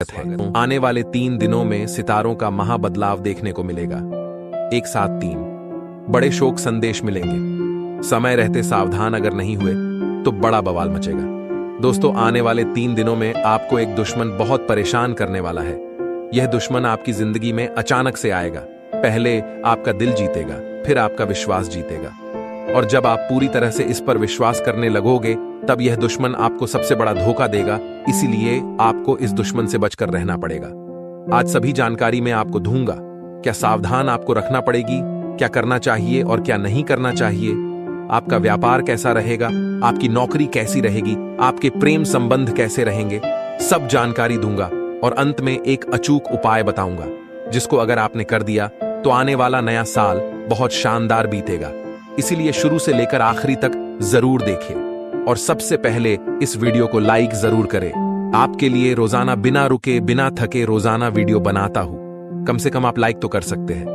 स्वागत है। आने वाले 3 दिनों में सितारों का महाबदलाव देखने को मिलेगा। एक साथ 3 बड़े शोक संदेश मिलेंगे। समय रहते सावधान अगर नहीं हुए तो बड़ा बवाल मचेगा। दोस्तों, आने वाले 3 दिनों में आपको एक दुश्मन बहुत परेशान करने वाला है। यह दुश्मन आपकी जिंदगी में अचानक से आएगा। पहले आपका दिल जीतेगा, फिर आपका विश्वास जीतेगा, और जब आप पूरी तरह से इस पर विश्वास करने लगोगे तब यह दुश्मन आपको सबसे बड़ा धोखा देगा। इसीलिए आपको इस दुश्मन से बचकर रहना पड़ेगा। आज सभी जानकारी मैं आपको दूंगा। क्या सावधान आपको रखना पड़ेगी, क्या करना चाहिए और क्या नहीं करना चाहिए, आपका व्यापार कैसा रहेगा, आपकी नौकरी कैसी रहेगी, आपके प्रेम संबंध कैसे रहेंगे, सब जानकारी दूंगा। और अंत में एक अचूक उपाय बताऊंगा जिसको अगर आपने कर दिया तो आने वाला नया साल बहुत शानदार बीतेगा। इसीलिए शुरू से लेकर आखिरी तक जरूर देखें, और सबसे पहले इस वीडियो को लाइक जरूर करें। आपके लिए रोजाना बिना रुके बिना थके रोजाना वीडियो बनाता हूं। कम से कम आप लाइक तो कर सकते हैं,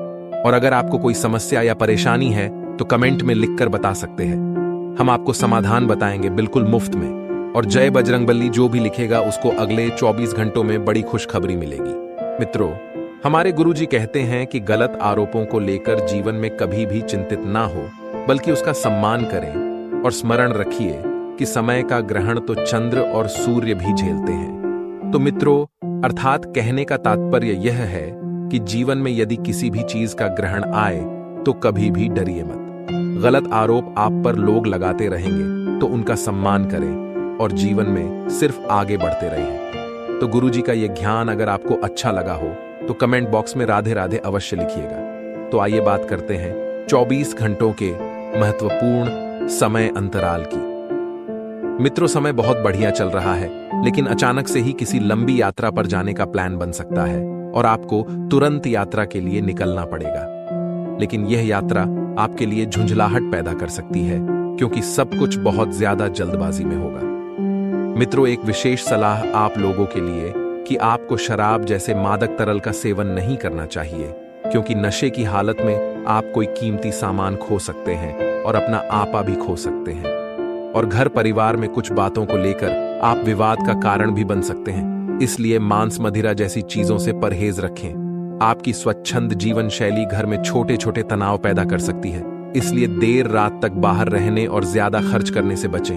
और अगर आपको कोई समस्या या परेशानी है तो कमेंट में लिखकर बता सकते हैं। हम आपको समाधान बताएंगे बिल्कुल मुफ्त में। और जय बजरंगबली जो भी लिखेगा उसको अगले 24 घंटों में बड़ी खुशखबरी मिलेगी। मित्रों, हमारे गुरुजी कहते हैं कि गलत आरोपों को लेकर जीवन में कभी भी चिंतित ना हो, बल्कि उसका सम्मान करें और स्मरण रखिए कि समय का ग्रहण तो चंद्र और सूर्य भी झेलते हैं। तो मित्रों, अर्थात कहने का तात्पर्य यह है कि जीवन में यदि किसी भी चीज का ग्रहण आए तो कभी भी डरिए मत। गलत आरोप आप पर लोग लगाते रहेंगे तो उनका सम्मान करें और जीवन में सिर्फ आगे बढ़ते रहें। तो गुरुजी का यह ज्ञान अगर आपको अच्छा लगा हो तो कमेंट बॉक्स में राधे राधे अवश्य लिखिएगा। तो आइए बात करते हैं 24 घंटों के महत्वपूर्ण समय अंतराल की। मित्रों, समय बहुत बढ़िया चल रहा है, लेकिन अचानक से ही किसी लंबी यात्रा पर जाने का प्लान बन सकता है और आपको तुरंत यात्रा के लिए निकलना पड़ेगा। लेकिन यह यात्रा आपके लिए झुंझलाहट पैदा कर सकती है, क्योंकि सब कुछ बहुत ज्यादा जल्दबाजी में होगा। मित्रों, एक विशेष सलाह आप लोगों के लिए कि आपको शराब जैसे मादक तरल का सेवन नहीं करना चाहिए, क्योंकि नशे की हालत में आप कोई कीमती सामान खो सकते हैं और अपना आपा भी खो सकते हैं। और घर परिवार में कुछ बातों को लेकर आप विवाद का कारण भी बन सकते हैं। इसलिए मांस मदिरा जैसी चीजों से परहेज रखें। आपकी स्वच्छंद जीवन शैली घर में छोटे छोटे तनाव पैदा कर सकती है, इसलिए देर रात तक बाहर रहने और ज्यादा खर्च करने से बचें।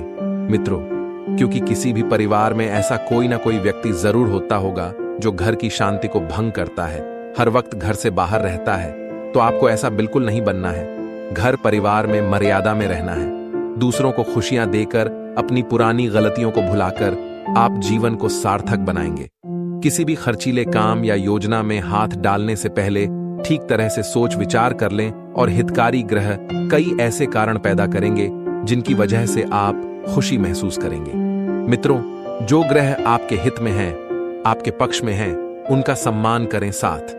मित्रों, क्योंकि किसी भी परिवार में ऐसा कोई ना कोई व्यक्ति जरूर होता होगा जो घर की शांति को भंग करता है, हर वक्त घर से बाहर रहता है। तो आपको ऐसा बिल्कुल नहीं बनना है। घर परिवार में मर्यादा में रहना है। दूसरों को खुशियां देकर अपनी पुरानी गलतियों को भुलाकर आप जीवन को सार्थक बनाएंगे। किसी भी खर्चीले काम या योजना में हाथ डालने से पहले ठीक तरह से सोच विचार कर लें, और हितकारी ग्रह कई ऐसे कारण पैदा करेंगे जिनकी वजह से आप खुशी महसूस करेंगे। मित्रों, जो ग्रह आपके हित में हैं, आपके पक्ष में हैं, उनका सम्मान करें। साथ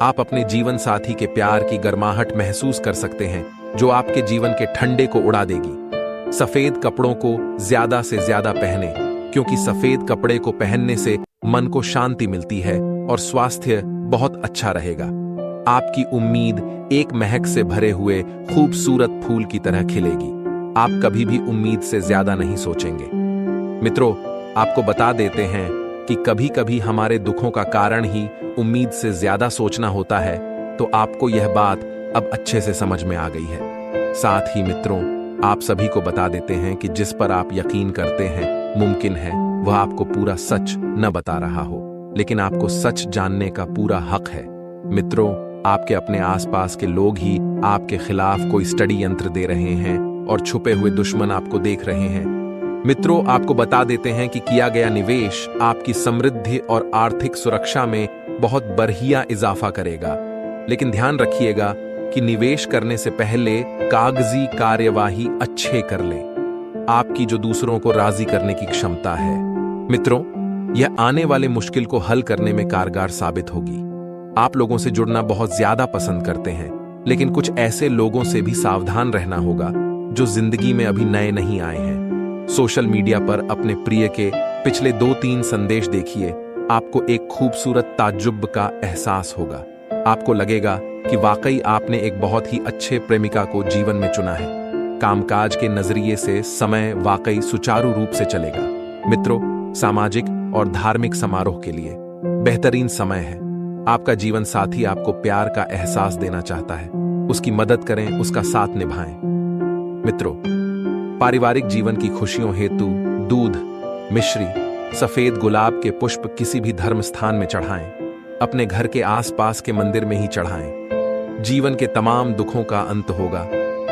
आप अपने जीवन साथी के प्यार की गर्माहट महसूस कर सकते हैं जो आपके जीवन के ठंडे को उड़ा देगी। सफेद कपड़ों को ज्यादा से ज्यादा पहने, क्योंकि सफेद कपड़े को पहनने से मन को शांति मिलती है और स्वास्थ्य बहुत अच्छा रहेगा। आपकी उम्मीद एक महक से भरे हुए खूबसूरत फूल की तरह खिलेगी। आप कभी भी उम्मीद से ज्यादा नहीं सोचेंगे। मित्रों, आपको बता देते हैं कि कभी कभी हमारे दुखों का कारण ही उम्मीद से ज्यादा सोचना होता है। तो आपको यह बात अब अच्छे से समझ में आ गई है। साथ ही मित्रों, आप सभी को बता देते हैं कि जिस पर आप यकीन करते हैं मुमकिन है वह आपको पूरा सच न बता रहा हो, लेकिन आपको सच जानने का पूरा हक है। मित्रों, आपके अपने आसपास के लोग ही आपके खिलाफ कोई स्टडी यंत्र दे रहे हैं और छुपे हुए दुश्मन आपको देख रहे हैं। मित्रों, आपको बता देते हैं कि किया गया निवेश आपकी समृद्धि और आर्थिक सुरक्षा में बहुत बढ़िया इजाफा करेगा। लेकिन ध्यान रखिएगा कि निवेश करने से पहले कागजी कार्यवाही अच्छे कर लें। आपकी जो दूसरों को राजी करने की क्षमता है, मित्रों, यह आने वाले मुश्किल को हल करने में कारगर साबित होगी। आप लोगों से जुड़ना बहुत ज्यादा पसंद करते हैं, लेकिन कुछ ऐसे लोगों से भी सावधान रहना होगा जो जिंदगी में अभी नए नहीं आए हैं। सोशल मीडिया पर अपने प्रिय के पिछले 2-3 संदेश देखिए। आपको एक खूबसूरत ताज्जुब का एहसास होगा। आपको लगेगा कि वाकई आपने एक बहुत ही अच्छे प्रेमिका को जीवन में चुना है। कामकाज के नजरिए से समय वाकई सुचारू रूप से चलेगा। मित्रों, सामाजिक और धार्मिक समारोह के लिए बेहतरीन समय है। आपका जीवन साथी आपको प्यार का एहसास देना चाहता है। उसकी मदद करें, उसका साथ निभाएं। मित्रों, पारिवारिक जीवन की खुशियों हेतु दूध, मिश्री, सफेद गुलाब के पुष्प किसी भी धर्म स्थान में चढ़ाएं। अपने घर के आसपास के मंदिर में ही चढ़ाएं। जीवन के तमाम दुखों का अंत होगा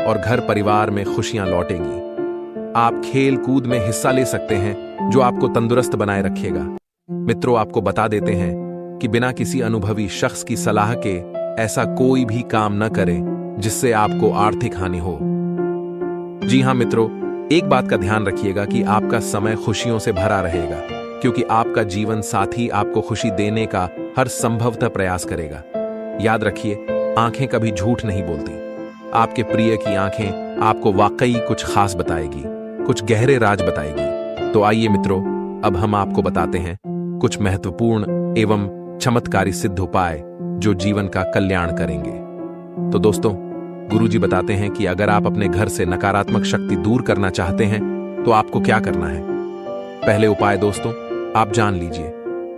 और घर परिवार में खुशियां लौटेंगी। आप खेल कूद में हिस्सा ले सकते हैं जो आपको तंदुरुस्त बनाए रखेगा। मित्रों, आपको बता देते हैं कि बिना किसी अनुभवी शख्स की सलाह के ऐसा कोई भी काम न करें जिससे आपको आर्थिक हानि हो। जी हां मित्रों, एक बात का ध्यान रखिएगा कि आपका समय खुशियों से भरा रहेगा, क्योंकि आपका जीवन साथी आपको खुशी देने का हर संभवतः प्रयास करेगा। याद रखिए, आंखें कभी झूठ नहीं बोलती। आपके प्रिय की आंखें आपको वाकई कुछ खास बताएगी, कुछ गहरे राज बताएगी। तो आइए मित्रों, अब हम आपको बताते हैं कुछ महत्वपूर्ण एवं चमत्कारी सिद्ध उपाय जो जीवन का कल्याण करेंगे। तो दोस्तों, गुरुजी बताते हैं कि अगर आप अपने घर से नकारात्मक शक्ति दूर करना चाहते हैं तो आपको क्या करना है। पहले उपाय दोस्तों, आप जान लीजिए।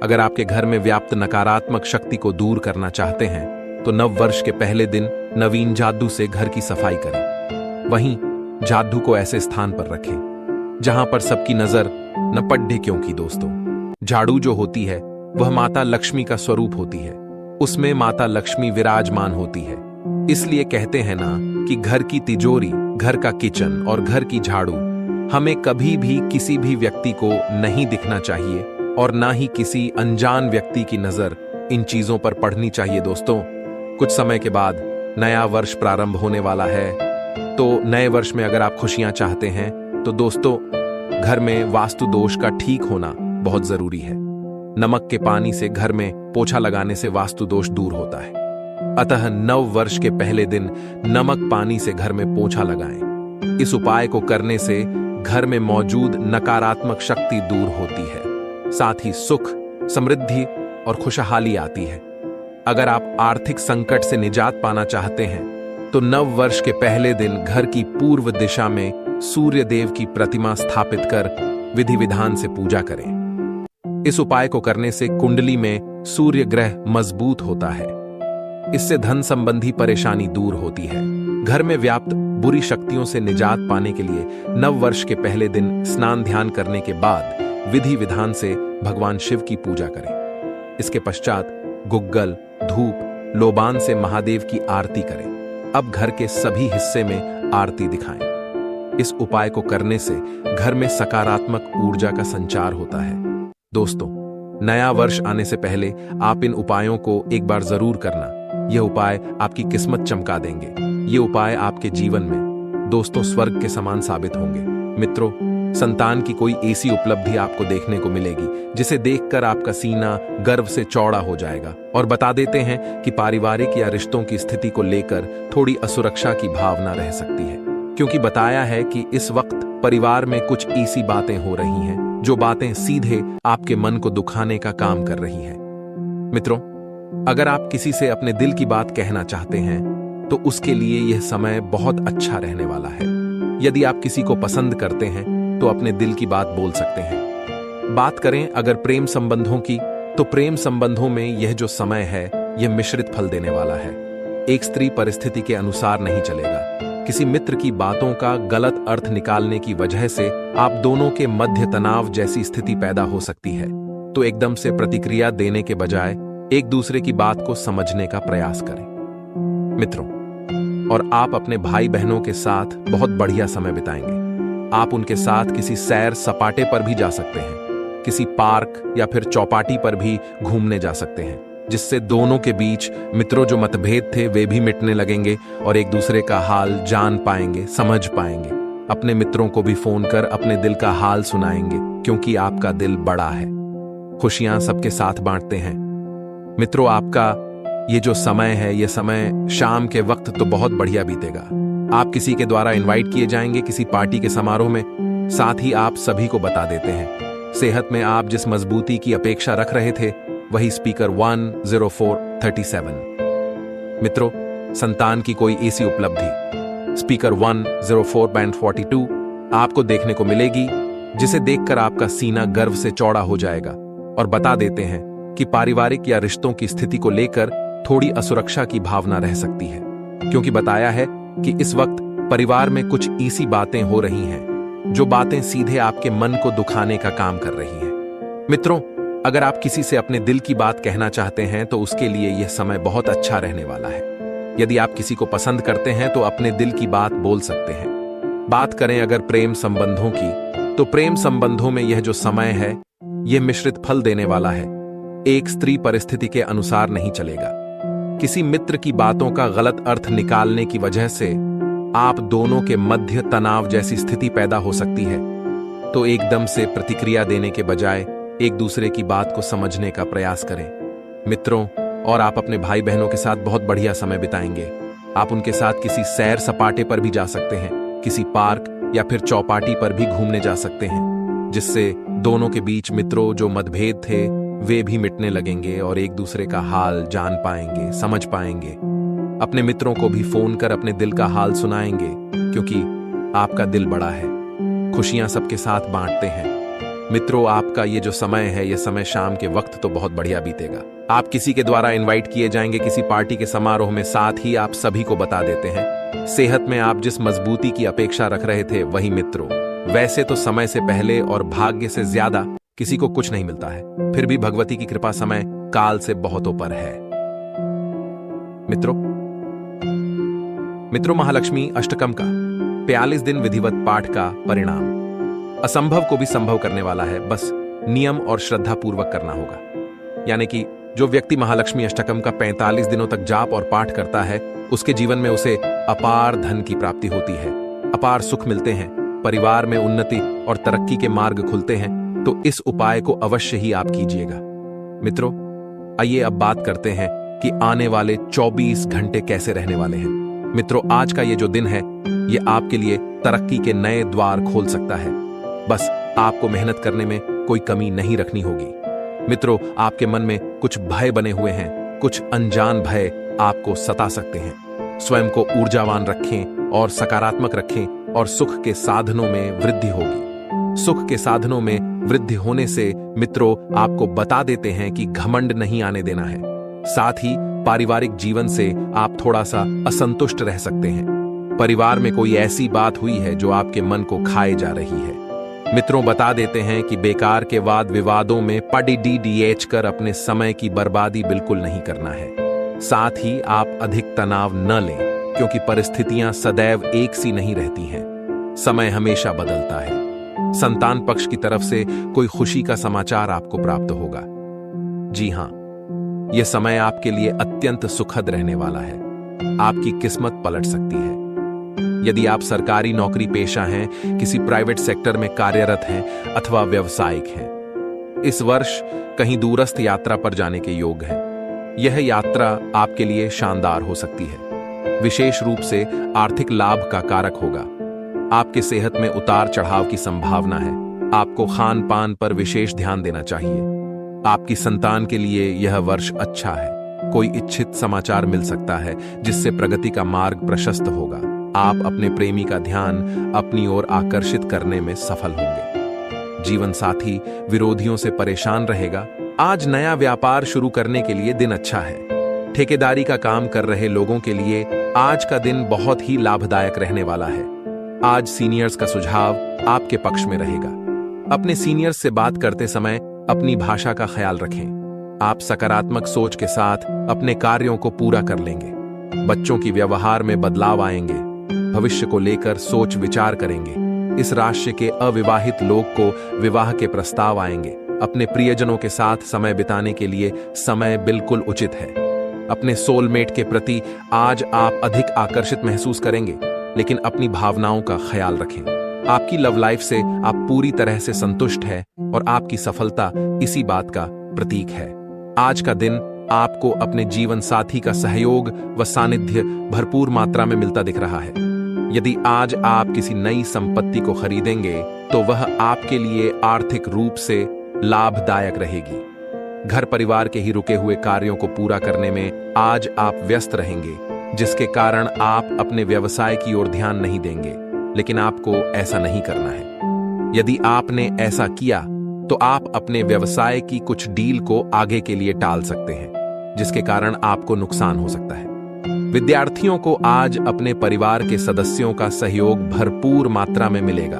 अगर आपके घर में व्याप्त नकारात्मक शक्ति को दूर करना चाहते हैं तो नव वर्ष के पहले दिन नवीन जादू से घर की सफाई करें। वहीं जादू को ऐसे स्थान पर रखें जहां पर सबकी नजर न पड़े, क्योंकि दोस्तों, झाड़ू जो होती है वह माता लक्ष्मी का स्वरूप होती है। उसमें माता लक्ष्मी विराजमान होती है। इसलिए कहते हैं ना कि घर की तिजोरी, घर का किचन और घर की झाड़ू हमें कभी भी किसी भी व्यक्ति को नहीं दिखना चाहिए और ना ही किसी अनजान व्यक्ति की नजर इन चीजों पर पड़नी चाहिए। दोस्तों, कुछ समय के बाद नया वर्ष प्रारंभ होने वाला है, तो नए वर्ष में अगर आप खुशियां चाहते हैं तो दोस्तों, घर में वास्तु दोष का ठीक होना बहुत जरूरी है। नमक के पानी से घर में पोछा लगाने से वास्तु दोष दूर होता है। अतः नव वर्ष के पहले दिन नमक पानी से घर में पोछा लगाएं। इस उपाय को करने से घर में मौजूद नकारात्मक शक्ति दूर होती है, साथ ही सुख, समृद्धि और खुशहाली आती है। अगर आप आर्थिक संकट से निजात पाना चाहते हैं तो नव वर्ष के पहले दिन घर की पूर्व दिशा में सूर्य देव की प्रतिमा स्थापित कर विधि विधान से पूजा करें। इस उपाय को करने से कुंडली में सूर्य ग्रह मजबूत होता है। इससे धन संबंधी परेशानी दूर होती है। घर में व्याप्त बुरी शक्तियों से निजात पाने के लिए नव वर्ष के पहले दिन स्नान ध्यान करने के बाद विधि विधान से भगवान शिव की पूजा करें। इसके पश्चात गुग्गल, धूप, लोबान से महादेव की आरती करें। अब घर के सभी हिस्से में आरती दिखाएं। इस उपाय को करने से घर में सकारात्मक ऊर्जा का संचार होता है। दोस्तों, नया वर्ष आने से पहले आप इन उपायों को एक बार जरूर करना। यह उपाय आपकी किस्मत चमका देंगे। ये उपाय आपके जीवन में दोस्तों स्वर्ग के समान साबित होंगे। मित्रों, संतान की कोई ऐसी उपलब्धि आपको देखने को मिलेगी जिसे देखकर आपका सीना गर्व से चौड़ा हो जाएगा। और बता देते हैं कि पारिवारिक या रिश्तों की स्थिति को लेकर थोड़ी असुरक्षा की भावना रह सकती है, क्योंकि बताया है कि इस वक्त परिवार में कुछ ऐसी बातें हो रही हैं जो बातें सीधे आपके मन को दुखाने का काम कर रही हैं। मित्रों, अगर आप किसी से अपने दिल की बात कहना चाहते हैं तो उसके लिए यह समय बहुत अच्छा रहने वाला है। यदि आप किसी को पसंद करते हैं तो अपने दिल की बात बोल सकते हैं। बात करें अगर प्रेम संबंधों की, तो प्रेम संबंधों में यह जो समय है यह मिश्रित फल देने वाला है। एक स्त्री परिस्थिति के अनुसार नहीं चलेगा। किसी मित्र की बातों का गलत अर्थ निकालने की वजह से आप दोनों के मध्य तनाव जैसी स्थिति पैदा हो सकती है। तो एकदम से प्रतिक्रिया देने के बजाय एक दूसरे की बात को समझने का प्रयास करें। मित्रों, और आप अपने भाई बहनों के साथ बहुत बढ़िया समय बिताएंगे। आप उनके साथ किसी सैर सपाटे पर भी जा सकते हैं, किसी पार्क या फिर चौपाटी पर भी घूमने जा सकते हैं, जिससे दोनों के बीच मित्रों जो मतभेद थे वे भी मिटने लगेंगे और एक दूसरे का हाल जान पाएंगे, समझ पाएंगे। अपने मित्रों को भी फोन कर अपने दिल का हाल सुनाएंगे, क्योंकि आपका दिल बड़ा है। खुशियां सबके साथ बांटते हैं। मित्रों, आपका ये जो समय है, ये समय शाम के वक्त तो बहुत बढ़िया बीतेगा। आप किसी के द्वारा इनवाइट किए जाएंगे किसी पार्टी के समारोह में। साथ ही आप सभी को बता देते हैं, सेहत में आप जिस मजबूती की अपेक्षा रख रहे थे वही स्पीकर 10437। मित्रों, संतान की कोई ऐसी उपलब्धि स्पीकर 104.42 आपको देखने को मिलेगी जिसे देखकर आपका सीना गर्व से चौड़ा हो जाएगा। और बता देते हैं कि पारिवारिक या रिश्तों की स्थिति को लेकर थोड़ी असुरक्षा की भावना रह सकती है, क्योंकि बताया है कि इस वक्त परिवार में कुछ ऐसी बातें हो रही हैं जो बातें सीधे आपके मन को दुखाने का काम कर रही हैं। मित्रों, अगर आप किसी से अपने दिल की बात कहना चाहते हैं तो उसके लिए यह समय बहुत अच्छा रहने वाला है। यदि आप किसी को पसंद करते हैं तो अपने दिल की बात बोल सकते हैं। बात करें अगर प्रेम संबंधों की, तो प्रेम संबंधों में यह जो समय है यह मिश्रित फल देने वाला है। एक स्त्री परिस्थिति के अनुसार नहीं चलेगा। किसी मित्र की बातों का गलत अर्थ निकालने की वजह से आप दोनों के मध्य तनाव जैसी स्थिति पैदा हो सकती है। तो एकदम से प्रतिक्रिया देने के बजाय एक दूसरे की बात को समझने का प्रयास करें। मित्रों, और आप अपने भाई बहनों के साथ बहुत बढ़िया समय बिताएंगे। आप उनके साथ किसी सैर सपाटे पर भी जा सकते हैं, किसी पार्क या फिर चौपाटी पर भी घूमने जा सकते हैं, जिससे दोनों के बीच मित्रों जो मतभेद थे वे भी मिटने लगेंगे और एक दूसरे का हाल जान पाएंगे, समझ पाएंगे। अपने मित्रों को भी फोन कर अपने दिल का हाल सुनाएंगे, क्योंकि आपका दिल बड़ा है। खुशियां सबके साथ बांटते हैं। मित्रों, आपका ये जो समय है, यह समय शाम के वक्त तो बहुत बढ़िया बीतेगा। आप किसी के द्वारा इनवाइट किए जाएंगे किसी पार्टी के समारोह में, साथ ही आप सभी को बता देते हैं। सेहत में आप जिस मजबूती की अपेक्षा रख रहे थे वही मित्रों, वैसे तो समय से पहले और भाग्य से ज्यादा किसी को कुछ नहीं मिलता है, फिर भी भगवती की कृपा समय काल से बहुत ऊपर है। मित्रों, महालक्ष्मी अष्टकम का 42 दिन विधिवत पाठ का परिणाम असंभव को भी संभव करने वाला है। बस नियम और श्रद्धा पूर्वक करना होगा। यानी कि जो व्यक्ति महालक्ष्मी अष्टकम का 45 दिनों तक जाप और पाठ करता है, उसके जीवन में उसे अपार धन की प्राप्ति होती है, अपार सुख मिलते हैं, परिवार में उन्नति और तरक्की के मार्ग खुलते हैं। तो इस उपाय को अवश्य ही आप कीजिएगा। मित्रों, आइए अब बात करते हैं कि आने वाले 24 घंटे कैसे रहने वाले हैं। मित्रों, आज का ये जो दिन है, ये आपके लिए तरक्की के नए द्वार खोल सकता है। बस आपको मेहनत करने में कोई कमी नहीं रखनी होगी। मित्रों, आपके मन में कुछ भय बने हुए हैं, कुछ अनजान भय आपको सता सकते हैं। स्वयं को ऊर्जावान रखें और सकारात्मक रखें और सुख के साधनों में वृद्धि होगी। सुख के साधनों में वृद्धि होने से मित्रों आपको बता देते हैं कि घमंड नहीं आने देना है। साथ ही पारिवारिक जीवन से आप थोड़ा सा असंतुष्ट रह सकते हैं। परिवार में कोई ऐसी बात हुई है जो आपके मन को खाए जा रही है। मित्रों, बता देते हैं कि बेकार के वाद विवादों में पढ़ कर अपने समय की बर्बादी बिल्कुल नहीं करना है। साथ ही आप अधिक तनाव न लें, क्योंकि परिस्थितियां सदैव एक सी नहीं रहती हैं। समय हमेशा बदलता है। संतान पक्ष की तरफ से कोई खुशी का समाचार आपको प्राप्त होगा। जी हां, यह समय आपके लिए अत्यंत सुखद रहने वाला है। आपकी किस्मत पलट सकती है। यदि आप सरकारी नौकरी पेशा हैं, किसी प्राइवेट सेक्टर में कार्यरत हैं अथवा व्यावसायिक हैं, इस वर्ष कहीं दूरस्थ यात्रा पर जाने के योग हैं। यह यात्रा आपके लिए शानदार हो सकती है, विशेष रूप से आर्थिक लाभ का कारक होगा। आपके सेहत में उतार चढ़ाव की संभावना है। आपको खान पान पर विशेष ध्यान देना चाहिए। आपकी संतान के लिए यह वर्ष अच्छा है। कोई इच्छित समाचार मिल सकता है जिससे प्रगति का मार्ग प्रशस्त होगा। आप अपने प्रेमी का ध्यान अपनी ओर आकर्षित करने में सफल होंगे। जीवन साथी विरोधियों से परेशान रहेगा। आज नया व्यापार शुरू करने के लिए दिन अच्छा है। ठेकेदारी का काम कर रहे लोगों के लिए आज का दिन बहुत ही लाभदायक रहने वाला है। आज सीनियर्स का सुझाव आपके पक्ष में रहेगा। अपने सीनियर्स से बात करते समय अपनी भाषा का ख्याल रखें। आप सकारात्मक सोच के साथ अपने कार्यों को पूरा कर लेंगे। बच्चों की व्यवहार में बदलाव आएंगे। भविष्य को लेकर सोच विचार करेंगे। इस राशि के अविवाहित लोग को विवाह के प्रस्ताव आएंगे। अपने प्रियजनों के साथ समय बिताने के लिए समय बिल्कुल उचित है। अपने सोलमेट के प्रति आज आप अधिक आकर्षित महसूस करेंगे, लेकिन अपनी भावनाओं का ख्याल रखें। आपकी लव लाइफ से आप पूरी तरह से संतुष्ट हैं और आपकी सफलता इसी बात का प्रतीक है। आज का दिन आपको अपने जीवन साथी का सहयोग व सानिध्य भरपूर मात्रा में मिलता दिख रहा है। यदि आज आप किसी नई संपत्ति को खरीदेंगे तो वह आपके लिए आर्थिक रूप से लाभदायक रहेगी। घर परिवार के ही रुके हुए कार्यों को पूरा करने में आज आप व्यस्त रहेंगे, जिसके कारण आप अपने व्यवसाय की ओर ध्यान नहीं देंगे, लेकिन आपको ऐसा नहीं करना है। यदि आपने ऐसा किया तो आप अपने व्यवसाय की कुछ डील को आगे के लिए टाल सकते हैं, जिसके कारण आपको नुकसान हो सकता है। विद्यार्थियों को आज अपने परिवार के सदस्यों का सहयोग भरपूर मात्रा में मिलेगा,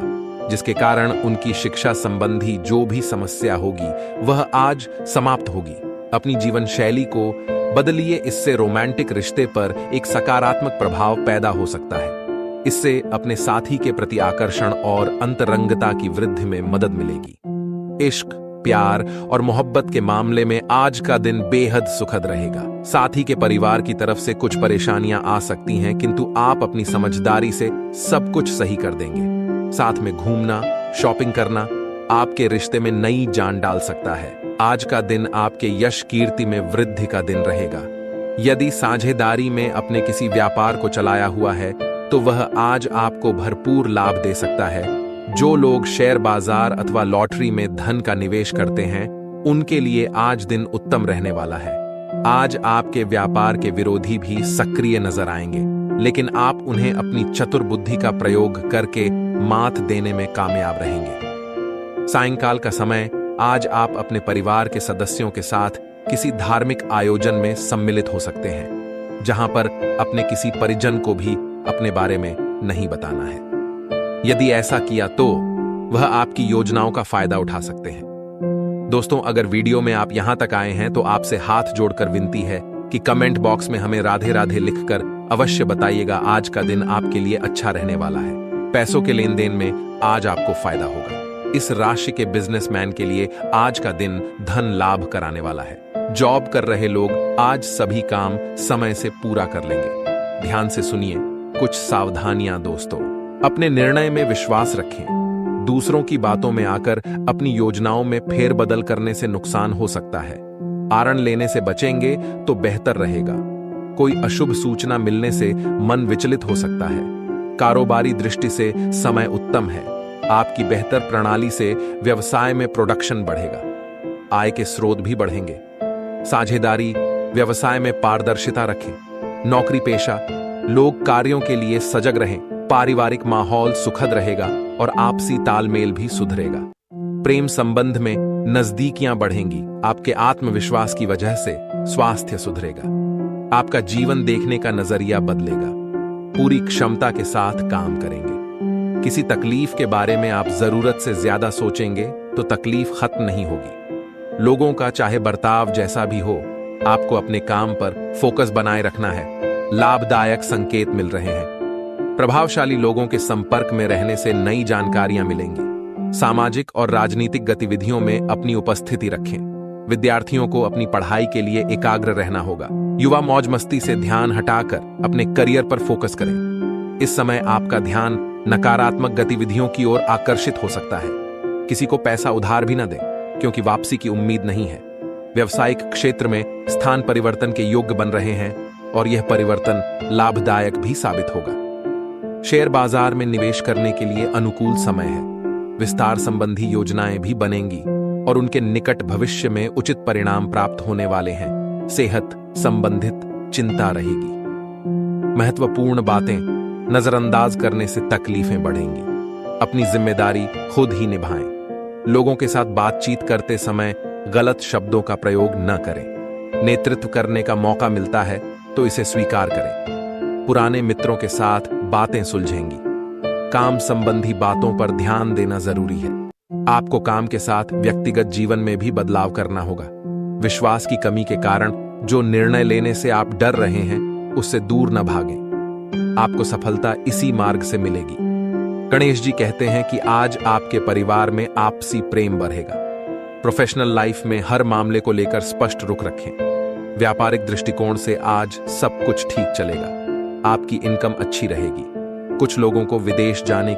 जिसके कारण उनकी शिक्षा संबंधी जो भी समस्या होगी वह आज समाप्त होगी। अपनी जीवन शैली को बदलिए, इससे रोमांटिक रिश्ते पर एक सकारात्मक प्रभाव पैदा हो सकता है। इससे अपने साथी के प्रति आकर्षण और अंतरंगता की वृद्धि में मदद मिलेगी। इश्क, प्यार और मोहब्बत के मामले में आज का दिन बेहद सुखद रहेगा। साथी के परिवार की तरफ से कुछ परेशानियां आ सकती हैं, किंतु आप अपनी समझदारी से सब कुछ सही कर देंगे। साथ में घूमना, शॉपिंग करना आपके रिश्ते में नई जान डाल सकता है। आज का दिन आपके यश कीर्ति में वृद्धि का दिन रहेगा। यदि साझेदारी में अपने किसी व्यापार को चलाया हुआ है तो वह आज आपको भरपूर लाभ दे सकता है। जो लोग शेयर बाजार अथवा लॉटरी में धन का निवेश करते हैं उनके लिए आज दिन उत्तम रहने वाला है। आज आपके व्यापार के विरोधी भी सक्रिय नजर आएंगे, लेकिन आप उन्हें अपनी चतुर बुद्धि का प्रयोग करके मात देने में कामयाब रहेंगे। सायंकाल का समय आज आप अपने परिवार के सदस्यों के साथ किसी धार्मिक आयोजन में सम्मिलित हो सकते हैं, जहां पर अपने किसी परिजन को भी अपने बारे में नहीं बताना है। यदि ऐसा किया तो वह आपकी योजनाओं का फायदा उठा सकते हैं। दोस्तों, अगर वीडियो में आप यहां तक आए हैं तो आपसे हाथ जोड़कर विनती है कि कमेंट बॉक्स में हमें राधे राधे लिखकर अवश्य बताइएगा आज का दिन आपके लिए अच्छा रहने वाला है। पैसों के लेन देन में आज आपको फायदा होगा। इस राशि के बिजनेसमैन के लिए आज का दिन धन लाभ कराने वाला है। जॉब कर रहे लोग आज सभी काम समय से पूरा कर लेंगे। ध्यान से सुनिए कुछ सावधानियां। दोस्तों, अपने निर्णय में विश्वास रखें। दूसरों की बातों में आकर अपनी योजनाओं में फेरबदल करने से नुकसान हो सकता है। आरण लेने से बचेंगे तो बेहतर रहेगा। कोई अशुभ सूचना मिलने से मन विचलित हो सकता है। कारोबारी दृष्टि से समय उत्तम है। आपकी बेहतर प्रणाली से व्यवसाय में प्रोडक्शन बढ़ेगा। आय के स्रोत भी बढ़ेंगे। साझेदारी व्यवसाय में पारदर्शिता रखें। नौकरी पेशा लोग कार्यों के लिए सजग रहें। पारिवारिक माहौल सुखद रहेगा और आपसी तालमेल भी सुधरेगा। प्रेम संबंध में नजदीकियां बढ़ेंगी। आपके आत्मविश्वास की वजह से स्वास्थ्य सुधरेगा। आपका जीवन देखने का नजरिया बदलेगा। पूरी क्षमता के साथ काम करेंगे। किसी तकलीफ के बारे में आप जरूरत से ज्यादा सोचेंगे तो तकलीफ खत्म नहीं होगी। लोगों का चाहे बर्ताव जैसा भी हो, आपको अपने काम पर फोकस बनाए रखना है। लाभदायक संकेत मिल रहे हैं। प्रभावशाली लोगों के संपर्क में रहने से नई जानकारियां मिलेंगी। सामाजिक और राजनीतिक गतिविधियों में अपनी उपस्थिति रखें। विद्यार्थियों को अपनी पढ़ाई के लिए एकाग्र रहना होगा। युवा मौज मस्ती से ध्यान हटाकर अपने करियर पर फोकस करें। इस समय आपका ध्यान नकारात्मक गतिविधियों की ओर आकर्षित हो सकता है। किसी को पैसा उधार भी न दें, क्योंकि वापसी की उम्मीद नहीं है। व्यावसायिक क्षेत्र में स्थान परिवर्तन के योग्य बन रहे हैं और यह परिवर्तन लाभदायक भी साबित होगा। शेयर बाजार में निवेश करने के लिए अनुकूल समय है। विस्तार संबंधी योजनाएं भी बनेंगी और उनके निकट भविष्य में उचित परिणाम प्राप्त होने वाले हैं। सेहत संबंधित चिंता रहेगी। महत्वपूर्ण बातें नजरअंदाज करने से तकलीफें बढ़ेंगी। अपनी जिम्मेदारी खुद ही निभाएं। लोगों के साथ बातचीत करते समय गलत शब्दों का प्रयोग न करें। नेतृत्व करने का मौका मिलता है तो इसे स्वीकार करें। पुराने मित्रों के साथ बातें सुलझेंगी। काम संबंधी बातों पर ध्यान देना जरूरी है। आपको काम के साथ व्यक्तिगत जीवन में भी बदलाव करना होगा। विश्वास की कमी के कारण जो निर्णय लेने से आप डर रहे हैं उससे दूर न भागें। आपको सफलता इसी मार्ग से मिलेगी। गणेश जी कहते हैं कि आज आपके परिवार में आपसी प्रेम बढ़ेगा। प्रोफेशनल लाइफ में हर मामले को लेकर स्पष्ट रुख रखें। व्यापारिक दृष्टिकोण से आज सब कुछ ठीक चलेगा। आपकी इनकम अच्छी रहेगी। कुछ लोगों को विदेश जाने की